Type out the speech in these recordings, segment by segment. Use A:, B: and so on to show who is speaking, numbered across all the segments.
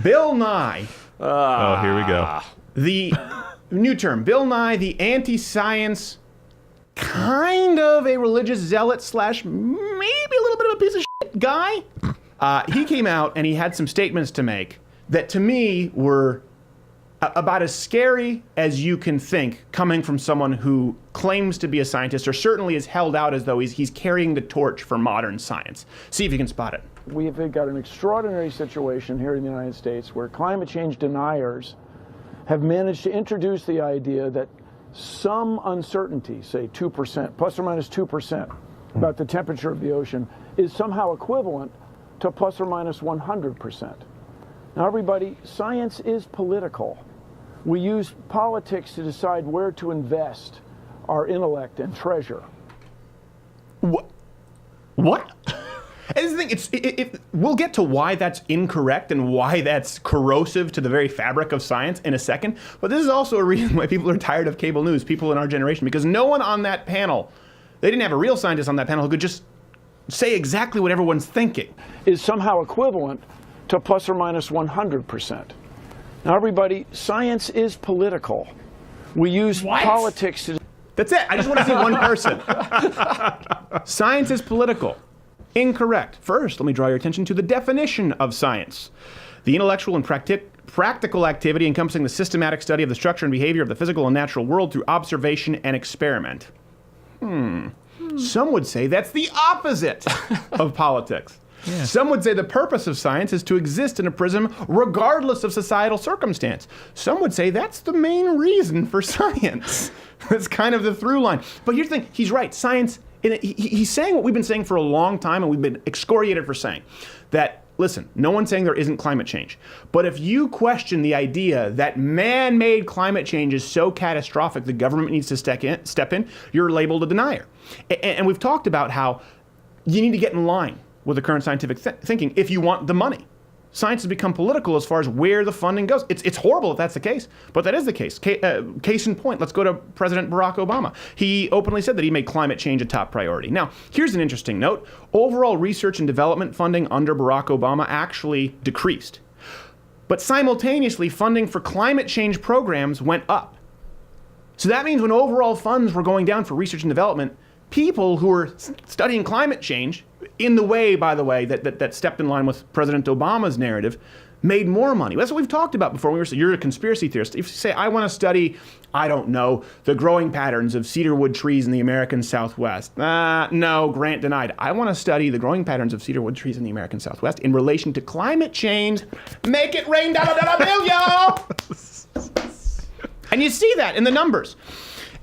A: Bill Nye.
B: Oh, here we go.
A: The new term, Bill Nye, the anti-science, kind of a religious zealot slash maybe a little bit of a piece of shit guy. He came out and he had some statements to make that to me were about as scary as you can think, coming from someone who claims to be a scientist or certainly is held out as though he's carrying the torch for modern science. See if you can spot it.
C: We've got an extraordinary situation here in the United States where climate change deniers have managed to introduce the idea that some uncertainty, say 2%, plus or minus 2%, about the temperature of the ocean is somehow equivalent to plus or minus 100%. Now, everybody, science is political. We use politics to decide where to invest our intellect and treasure.
A: What? And the thing, we'll get to why that's incorrect and why that's corrosive to the very fabric of science in a second, but this is also a reason why people are tired of cable news, people in our generation, because no one on that panel, they didn't have a real scientist on that panel who could just say exactly what everyone's thinking.
C: Is somehow equivalent to plus or minus 100%. Now, everybody, science is political. We use politics to...
A: That's it. I just want to see one person. Science is political. Incorrect. First, let me draw your attention to the definition of science. The intellectual and practical activity encompassing the systematic study of the structure and behavior of the physical and natural world through observation and experiment. Some would say that's the opposite of politics. Yeah. Some would say the purpose of science is to exist in a prism regardless of societal circumstance. Some would say that's the main reason for science. That's kind of the through line. But here's the thing, he's right. Science, he's saying what we've been saying for a long time and we've been excoriated for saying. That, listen, no one's saying there isn't climate change. But if you question the idea that man-made climate change is so catastrophic the government needs to step in, you're labeled a denier. And we've talked about how you need to get in line with the current scientific thinking if you want the money. Science has become political as far as where the funding goes. It's horrible if that's the case, but that is the case. Case in point, let's go to President Barack Obama. He openly said that he made climate change a top priority. Now, here's an interesting note. Overall research and development funding under Barack Obama actually decreased. But simultaneously, funding for climate change programs went up. So that means when overall funds were going down for research and development, people who were studying climate change, in the way, by the way, that stepped in line with President Obama's narrative, made more money. That's what we've talked about before. We were saying, you're a conspiracy theorist. If you say, I want to study, I don't know, the growing patterns of cedarwood trees in the American Southwest. No, grant denied. I want to study the growing patterns of cedarwood trees in the American Southwest in relation to climate change. Make it rain dollar bill, y'all! And you see that in the numbers.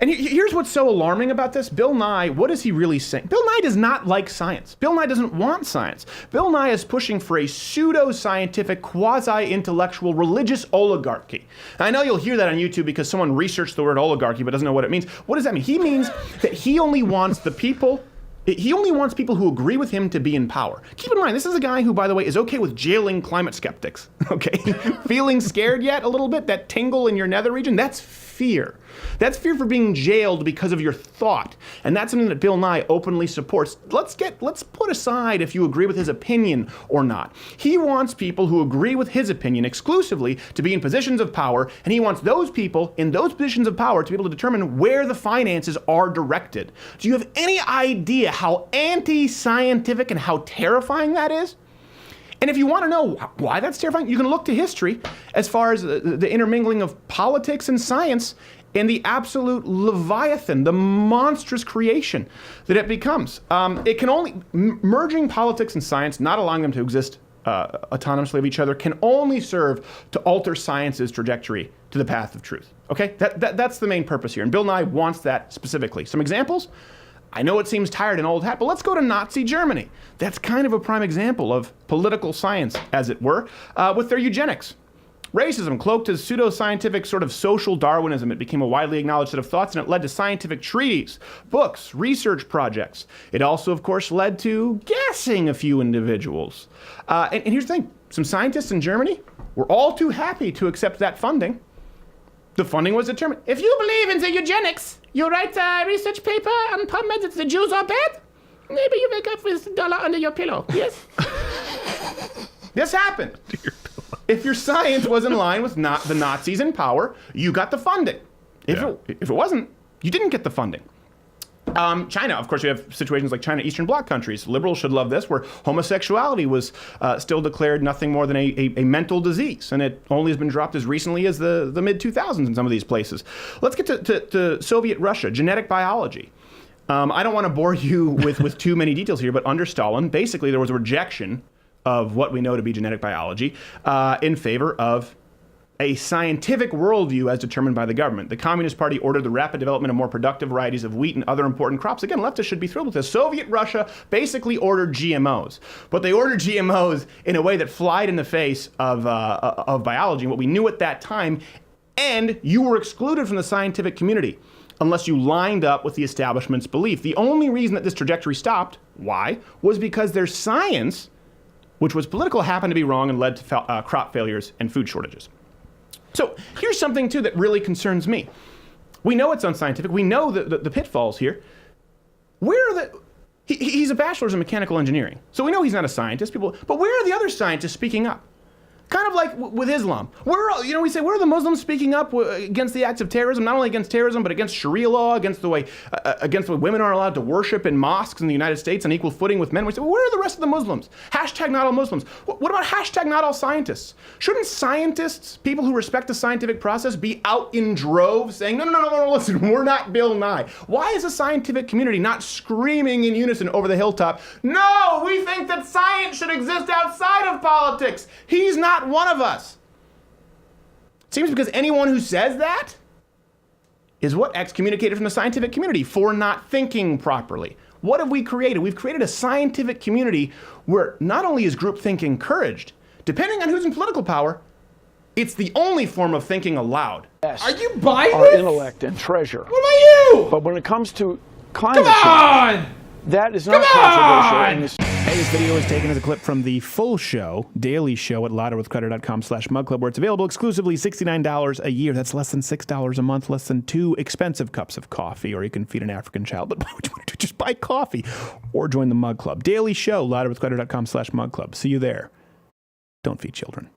A: And here's what's so alarming about this. Bill Nye, what is he really saying? Bill Nye does not like science. Bill Nye doesn't want science. Bill Nye is pushing for a pseudo-scientific, quasi-intellectual religious oligarchy. And I know you'll hear that on YouTube because someone researched the word oligarchy but doesn't know what it means. What does that mean? He means that he only wants people who agree with him to be in power. Keep in mind, this is a guy who, by the way, is okay with jailing climate skeptics, okay? Feeling scared yet a little bit? That tingle in your nether region? That's fear. That's fear for being jailed because of your thought. And that's something that Bill Nye openly supports. Let's put aside if you agree with his opinion or not. He wants people who agree with his opinion exclusively to be in positions of power, and he wants those people in those positions of power to be able to determine where the finances are directed. Do you have any idea how anti-scientific and how terrifying that is? And if you want to know why that's terrifying, you can look to history as far as the intermingling of politics and science and the absolute leviathan, the monstrous creation that it becomes. It can only, merging politics and science, not allowing them to exist autonomously of each other, can only serve to alter science's trajectory to the path of truth. Okay? That's the main purpose here. And Bill Nye wants that specifically. Some examples? I know it seems tired and old hat, but let's go to Nazi Germany. That's kind of a prime example of political science, as it were, with their eugenics. Racism, cloaked as pseudo-scientific sort of social Darwinism, it became a widely acknowledged set of thoughts, and it led to scientific treaties, books, research projects. It also, of course, led to gassing a few individuals. And here's the thing. Some scientists in Germany were all too happy to accept that funding. The funding was determined. If you believe in the eugenics, you write a research paper on PubMed that the Jews are bad, maybe you wake up with $1 under your pillow, yes? This happened. If your science was in line with not the Nazis in power, you got the funding. If it wasn't, you didn't get the funding. China, of course, we have situations like China, Eastern Bloc countries. Liberals should love this, where homosexuality was still declared nothing more than a mental disease, and it only has been dropped as recently as the mid-2000s in some of these places. Let's get to Soviet Russia, genetic biology. I don't want to bore you with too many details here, but under Stalin, basically there was a rejection of what we know to be genetic biology in favor of a scientific worldview as determined by the government. The Communist Party ordered the rapid development of more productive varieties of wheat and other important crops. Again, leftists should be thrilled with this. Soviet Russia basically ordered GMOs, but they ordered GMOs in a way that flied in the face of biology and what we knew at that time, and you were excluded from the scientific community unless you lined up with the establishment's belief. The only reason that this trajectory stopped, why, was because their science, which was political, happened to be wrong and led to crop failures and food shortages. So here's something, too, that really concerns me. We know it's unscientific. We know the pitfalls here. Where are the... He's a bachelor's in mechanical engineering, so we know he's not a scientist. But where are the other scientists speaking up? Kind of like with Islam. We say, where are the Muslims speaking up against the acts of terrorism? Not only against terrorism, but against Sharia law, against the way women are allowed to worship in mosques in the United States on equal footing with men. We say, well, where are the rest of the Muslims? Hashtag not all Muslims. What about hashtag not all scientists? Shouldn't scientists, people who respect the scientific process, be out in droves saying, no, listen, we're not Bill Nye? Why is the scientific community not screaming in unison over the hilltop, no, we think that science should exist outside of politics. He's not one of us. It seems because anyone who says that is what excommunicated from the scientific community for not thinking properly. What have we created? We've created a scientific community where not only is groupthink encouraged, depending on who's in political power, it's the only form of thinking allowed.
C: Yes,
D: are you buying
C: our
D: this?
C: Intellect and treasure.
D: What about you?
C: But when it comes to climate
D: Come
C: change,
D: on!
C: that is not controversial. And this
A: Hey, this video is taken as a clip from the full show, daily show at louderwithcrowder.com/mugclub, where it's available exclusively $69 a year. That's less than $6 a month, less than 2 expensive cups of coffee, or you can feed an African child. But why would you want to do? Just buy coffee or join the Mug Club. Daily show, louderwithcrowder.com/mugclub. See you there. Don't feed children.